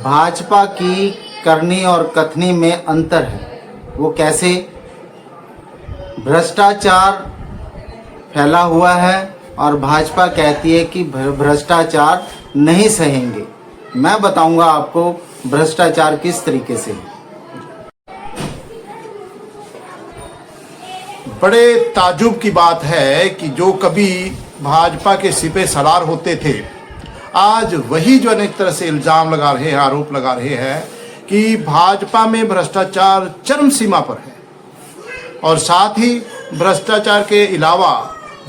भाजपा की करनी और कथनी में अंतर है। वो कैसे? भ्रष्टाचार फैला हुआ है और भाजपा कहती है कि भ्रष्टाचार नहीं सहेंगे। मैं बताऊंगा आपको भ्रष्टाचार किस तरीके से है। बड़े ताजुब की बात है कि जो कभी भाजपा के सिपे सलार होते थे, आज वही जो अनेक तरह से इल्ज़ाम लगा रहे हैं, आरोप लगा रहे हैं कि भाजपा में भ्रष्टाचार चरम सीमा पर है और साथ ही भ्रष्टाचार के अलावा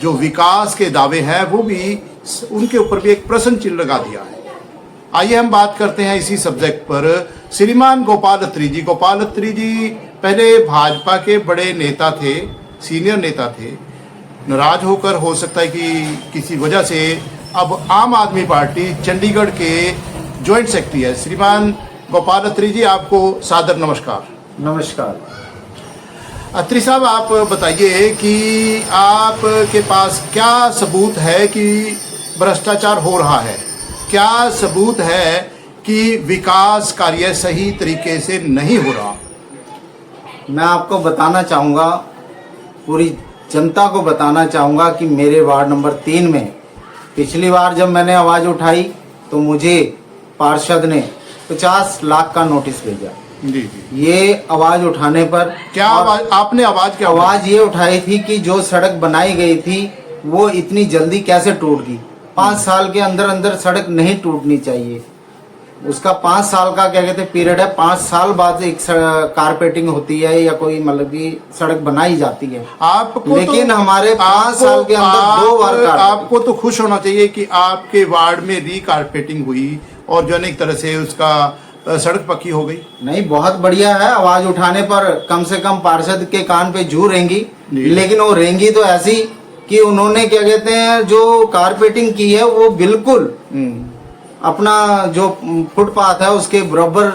जो विकास के दावे हैं वो भी उनके ऊपर भी एक प्रश्न चिन्ह लगा दिया है। आइए हम बात करते हैं इसी सब्जेक्ट पर। श्रीमान गोपाल अत्री जी। गोपाल अत्री जी पहले भाजपा के बड़े नेता थे, सीनियर नेता थे। नाराज होकर हो सकता है कि किसी वजह से अब आम आदमी पार्टी चंडीगढ़ के ज्वाइंट सेक्रेटरी है। श्रीमान गोपाल अत्री जी, आपको सादर नमस्कार। नमस्कार। अत्री साहब, आप बताइए कि आपके पास क्या सबूत है कि भ्रष्टाचार हो रहा है? क्या सबूत है कि विकास कार्य सही तरीके से नहीं हो रहा? मैं आपको बताना चाहूँगा, पूरी जनता को बताना चाहूँगा कि मेरे वार्ड नंबर 3 में पिछली बार जब मैंने आवाज़ उठाई तो मुझे पार्षद ने 50 लाख का नोटिस भेजा। जी जी। ये आवाज़ उठाने पर क्या आवाज आपने आवाज़ ये उठाई थी कि जो सड़क बनाई गई थी वो इतनी जल्दी कैसे टूट गई। 5 साल के अंदर अंदर सड़क नहीं टूटनी चाहिए। उसका 5 साल का क्या कहते हैं पीरियड है। 5 साल बाद एक कारपेटिंग होती है या कोई मतलब की सड़क बनाई जाती है आपको। लेकिन तो हमारे 5 साल के अंदर 2 बार आपको तो खुश होना चाहिए कि आपके वार्ड में रीकारपेटिंग हुई और जो अनेक तरह से उसका सड़क पक्की हो गई। नहीं, बहुत बढ़िया है। आवाज उठाने पर कम से कम पार्षद के कान पे जू रेंगी, लेकिन वो रेंगी तो ऐसी कि उन्होंने क्या कहते हैं जो कारपेटिंग की है वो बिल्कुल अपना जो फुटपाथ है उसके बराबर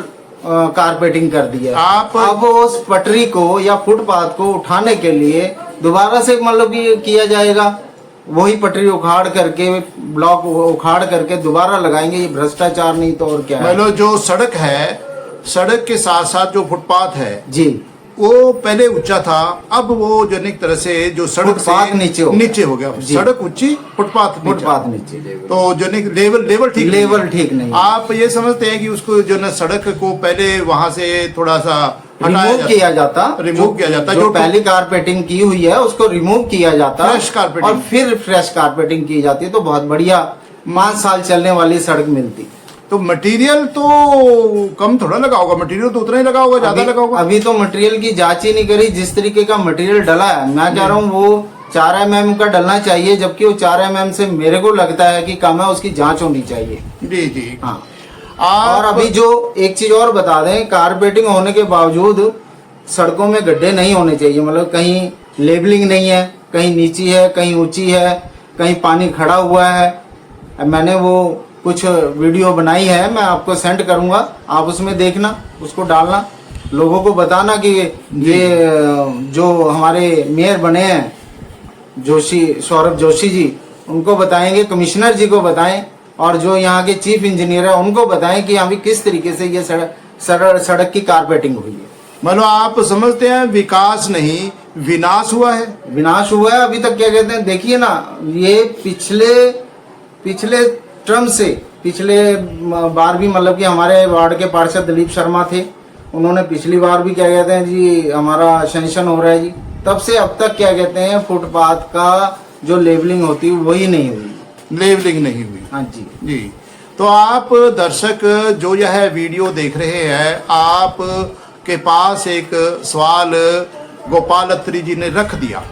कारपेटिंग कर दी है। अब उस पटरी को या फुटपाथ को उठाने के लिए दोबारा से मतलब कि किया जाएगा। वही पटरी उखाड़ करके, ब्लॉक उखाड़ करके दोबारा लगाएंगे। ये भ्रष्टाचार नहीं तो और क्या है। मतलब जो सड़क है, सड़क के साथ साथ जो फुटपाथ है जी, वो पहले ऊंचा था, अब वो जो अनेक तरह से जो सड़क से नीचे हो गया। सड़क ऊंची, फुटपाथ नीचे। तो जो लेवल ठीक नहीं। आप ये समझते हैं कि उसको जो ना सड़क को पहले वहां से थोड़ा सा रिमूव किया जाता जो पहली कारपेटिंग की हुई है उसको रिमूव किया जाता, फ्रेश कारपेटिंग, और फिर फ्रेश कारपेटिंग की जाती है तो बहुत बढ़िया 5 साल चलने वाली सड़क मिलती। तो मटेरियल तो कम थोड़ा लगा होगा, मटेरियल तो उतना ही लगा होगा, ज्यादा लगा होगा। अभी तो मटेरियल की जांच ही नहीं करी। जिस तरीके का मटेरियल डला है, मैं कह रहा हूँ वो 4 mm का डलना चाहिए, जबकि वो 4 mm से मेरे को लगता है कि कम है। उसकी जांच होनी चाहिए। जी जी। हाँ। और अभी जो एक चीज और बता दें, कारपेटिंग होने के बावजूद सड़कों में गड्ढे नहीं होने चाहिए। मतलब कहीं लेबलिंग नहीं है, कहीं नीची है, कहीं ऊंची है, कहीं पानी खड़ा हुआ है। मैंने वो कुछ वीडियो बनाई है, मैं आपको सेंड करूंगा, आप उसमें देखना, उसको डालना, लोगों को बताना कि ये जो हमारे मेयर बने हैं सौरभ जोशी जी, उनको बताएंगे, कमिश्नर जी को बताएं और जो यहाँ के चीफ इंजीनियर है उनको बताएं कि अभी किस तरीके से ये सड़क की कारपेटिंग हुई है। मतलब आप समझते हैं विकास नहीं विनाश हुआ है? विनाश हुआ है अभी तक। क्या कहते हैं, देखिए ना, ये पिछले टर्म से पिछले बार भी मतलब कि हमारे वार्ड के पार्षद दिलीप शर्मा थे, उन्होंने पिछली बार भी क्या कहते हैं जी हमारा सेंक्शन हो रहा है जी, तब से अब तक क्या कहते हैं फुटपाथ का जो लेवलिंग होती है वही नहीं हुई, लेवलिंग नहीं हुई। हाँ जी जी। तो आप दर्शक जो यह वीडियो देख रहे हैं, आप के पास एक सवाल गोपाल अत्री जी ने रख दिया।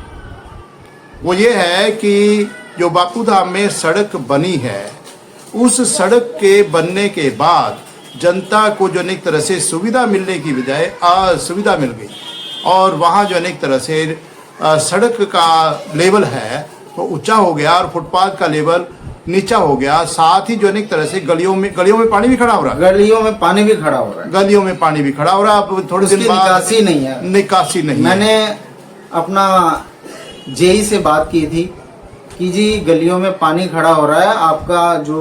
वो ये है कि जो बापू धाम में सड़क बनी है, उस सड़क के बनने के बाद जनता को जो अनेक तरह से सुविधा मिलने की बजाय असुविधा मिल गई और वहाँ जो अनेक तरह से सड़क का लेवल है वो ऊंचा हो गया और फुटपाथ का लेवल नीचा हो गया। साथ ही जो अनेक तरह से गलियों में पानी भी खड़ा हो रहा है। गलियों में पानी भी खड़ा हो रहा है। अब थोड़े दिन बाद निकासी नहीं। मैंने अपना जेई से बात की थी कि जी गलियों में पानी खड़ा हो रहा है, आपका जो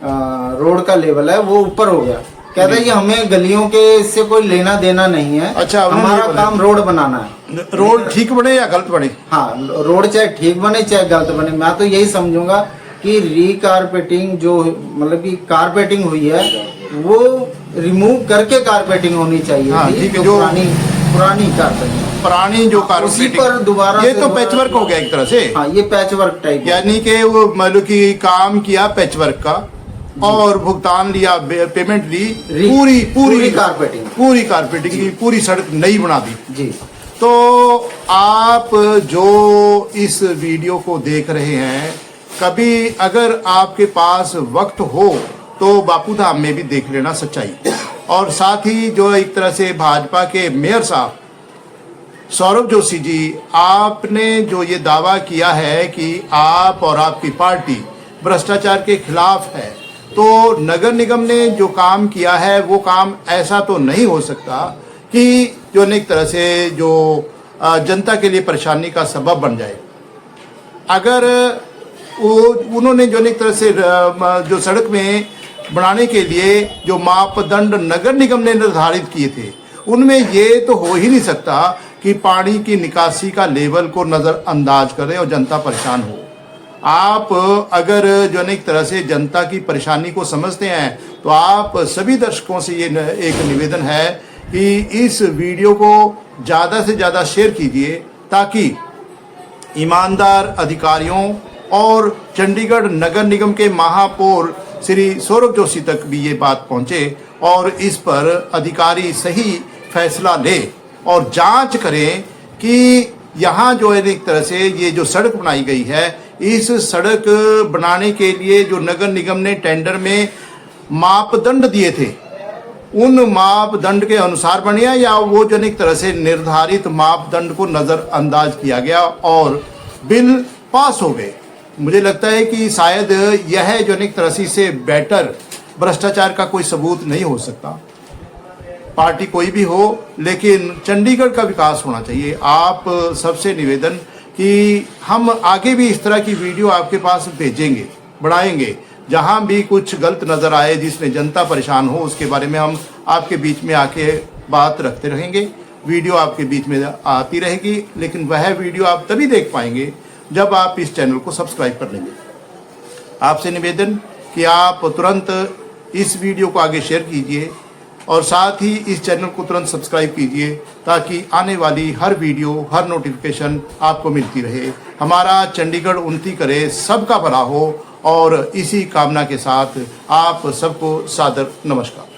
रोड का लेवल है वो ऊपर हो गया, कहता है कि हमें गलियों के इससे कोई लेना देना नहीं है। अच्छा, उन्होंने हमारा बोला। काम रोड बनाना है। रोड ठीक बने या गलत बने? हाँ, रोड चाहे ठीक बने चाहे गलत बने, मैं तो यही समझूंगा कि रीकारपेटिंग जो मतलब कि कारपेटिंग हुई है वो रिमूव करके कारपेटिंग होनी चाहिए हाँ, थी, ठीक है, जो जो पुरानी कारपेटिंग, पुरानी जो उसी कारपेटिंग पर दोबारा ये से तो दोबारा- पैचवर्क हो गया एक तरह से। हाँ, ये पैचवर्क टाइप है। यानी कि वो मतलब कि काम किया पैचवर्क का और भुगतान लिया, पेमेंट ली, पूरी पूरी कारपेटिंग, पूरी कारपेटिंग की, पूरी सड़क नई बना दी जी। तो आप जो इस वीडियो को देख रहे हैं, कभी अगर आपके पास वक्त हो तो बापू धाम में भी देख लेना सच्चाई। और साथ ही जो एक तरह से भाजपा के मेयर साहब सौरभ जोशी जी, आपने जो ये दावा किया है कि आप और आपकी पार्टी भ्रष्टाचार के खिलाफ है, तो नगर निगम ने जो काम किया है वो काम ऐसा तो नहीं हो सकता कि जो एक तरह से जो जनता के लिए परेशानी का सबब बन जाए। अगर उन्होंने जो एक तरह से जो सड़क में बनाने के लिए जो मापदंड नगर निगम ने निर्धारित किए थे, उनमें ये तो हो ही नहीं सकता कि पानी की निकासी का लेवल को नज़रअंदाज करें और जनता परेशान हो। आप अगर जो एक तरह से जनता की परेशानी को समझते हैं तो आप सभी दर्शकों से ये एक निवेदन है कि इस वीडियो को ज़्यादा से ज़्यादा शेयर कीजिए ताकि ईमानदार अधिकारियों और चंडीगढ़ नगर निगम के महापौर श्री सौरभ जोशी तक भी ये बात पहुंचे और इस पर अधिकारी सही फैसला ले और जांच करें कि यहाँ जो है एक तरह से ये जो सड़क बनाई गई है, इस सड़क बनाने के लिए जो नगर निगम ने टेंडर में मापदंड दिए थे, उन मापदंड के अनुसार बने या वो जो एक तरह से निर्धारित मापदंड को नज़रअंदाज किया गया और बिल पास हो गए। मुझे लगता है कि शायद यह जो एक तरह से बेटर भ्रष्टाचार का कोई सबूत नहीं हो सकता। पार्टी कोई भी हो, लेकिन चंडीगढ़ का विकास होना चाहिए। आप सबसे निवेदन कि हम आगे भी इस तरह की वीडियो आपके पास भेजेंगे, बढ़ाएंगे। जहां भी कुछ गलत नज़र आए जिसमें जनता परेशान हो, उसके बारे में हम आपके बीच में आके बात रखते रहेंगे। वीडियो आपके बीच में आती रहेगी, लेकिन वह वीडियो आप तभी देख पाएंगे जब आप इस चैनल को सब्सक्राइब कर लेंगे। आपसे निवेदन कि आप तुरंत इस वीडियो को आगे शेयर कीजिए और साथ ही इस चैनल को तुरंत सब्सक्राइब कीजिए ताकि आने वाली हर वीडियो, हर नोटिफिकेशन आपको मिलती रहे। हमारा चंडीगढ़ उन्नति करे, सबका भला हो और इसी कामना के साथ आप सबको सादर नमस्कार।